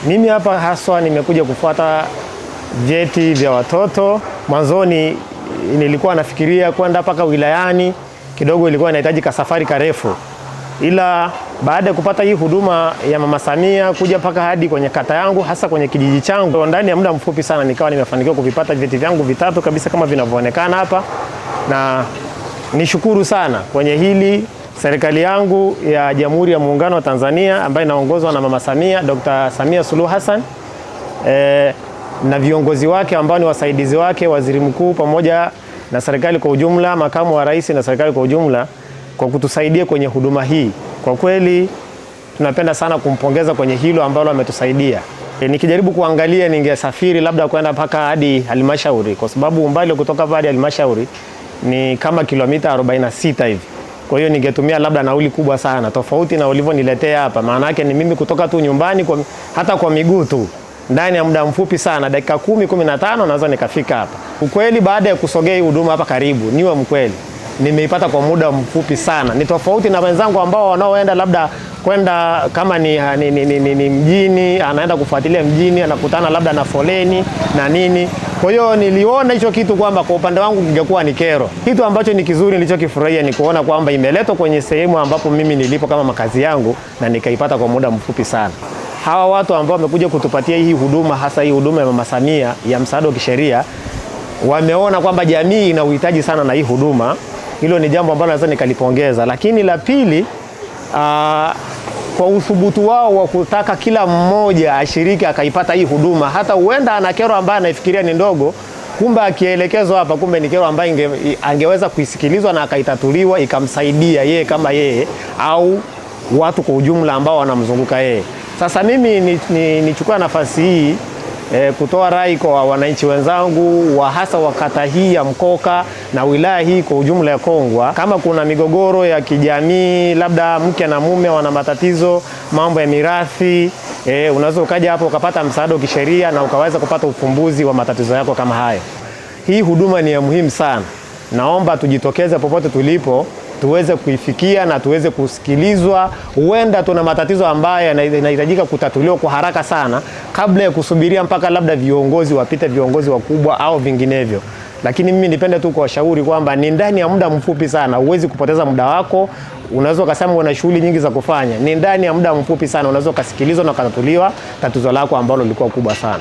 Mimi hapa haswa nimekuja kufuata vyeti vya watoto. Mwanzoni nilikuwa nafikiria kwenda mpaka wilayani, kidogo ilikuwa inahitaji safari karefu. Ila baada ya kupata hii huduma ya Mama Samia kuja mpaka hadi kwenye kata yangu, hasa kwenye kijiji changu, ndani ya muda mfupi sana nikawa nimefanikiwa kuvipata vyeti vyangu vitatu kabisa kama vinavyoonekana hapa. Na nishukuru sana kwenye hili serikali yangu ya Jamhuri ya Muungano wa Tanzania ambayo inaongozwa na Mama Samia, Dr. Samia Suluhu Hassan, na viongozi wake ambao ni wasaidizi wake, waziri mkuu pamoja na serikali kwa ujumla, makamu wa rais na serikali kwa ujumla, kwa kutusaidia kwenye huduma hii. Kwa kweli tunapenda sana kumpongeza kwenye hilo ambalo ametusaidia. Nikijaribu kuangalia ningesafiri labda kwenda mpaka hadi halmashauri, kwa sababu umbali kutoka hadi halmashauri ni kama kilomita 46 hivi. Kwa hiyo ningetumia labda nauli kubwa sana, tofauti na ulivyoniletea hapa. Maana yake ni mimi kutoka tu nyumbani hata kwa miguu tu, ndani ya muda mfupi sana, dakika 10-15 naweza nikafika hapa. Ukweli baada ya kusogea huduma hapa karibu, niwe mkweli, nimeipata kwa muda mfupi sana. Ni tofauti na wenzangu ambao wanaoenda labda kwenda kama ni mjini, anaenda kufuatilia mjini, anakutana labda na foleni na nini. Kwa hiyo niliona hicho kitu kwamba kwa upande wangu kingekuwa ni kero. Kitu ambacho ni kizuri nilichokifurahia ni kuona kwamba imeletwa kwenye sehemu ambapo mimi nilipo kama makazi yangu, na nikaipata kwa muda mfupi sana. Hawa watu ambao wamekuja kutupatia hii huduma, hasa hii huduma ya Mama Samia ya msaada wa kisheria, wameona kwamba jamii ina uhitaji sana na hii huduma. Hilo ni jambo ambalo naweza nikalipongeza. Lakini la pili, kwa uthubutu wao wa kutaka kila mmoja ashiriki akaipata hii huduma, hata huenda ana kero ambayo anaifikiria ni ndogo, kumbe akielekezwa hapa, kumbe ni kero ambayo angeweza kuisikilizwa na akaitatuliwa, ikamsaidia yeye kama yeye au watu kwa ujumla ambao wanamzunguka yeye. Sasa mimi nichukua nafasi hii kutoa rai kwa wananchi wenzangu hasa wa kata hii ya Mkoka na wilaya hii kwa ujumla ya Kongwa. Kama kuna migogoro ya kijamii, labda mke na mume wana matatizo, mambo ya mirathi, unaweza ukaja hapo ukapata msaada wa kisheria na ukaweza kupata ufumbuzi wa matatizo yako kama hayo. Hii huduma ni ya muhimu sana. Naomba tujitokeze popote tulipo, tuweze kuifikia na tuweze kusikilizwa. Huenda tuna matatizo ambayo yanahitajika kutatuliwa kwa haraka sana, kabla ya kusubiria mpaka labda viongozi wapite, viongozi wakubwa au vinginevyo. Lakini mimi nipende tu kuwashauri kwamba ni ndani ya muda mfupi sana, huwezi kupoteza muda wako. Unaweza ukasema una shughuli nyingi za kufanya, ni ndani ya muda mfupi sana unaweza kusikilizwa na kutatuliwa tatizo lako ambalo lilikuwa kubwa sana.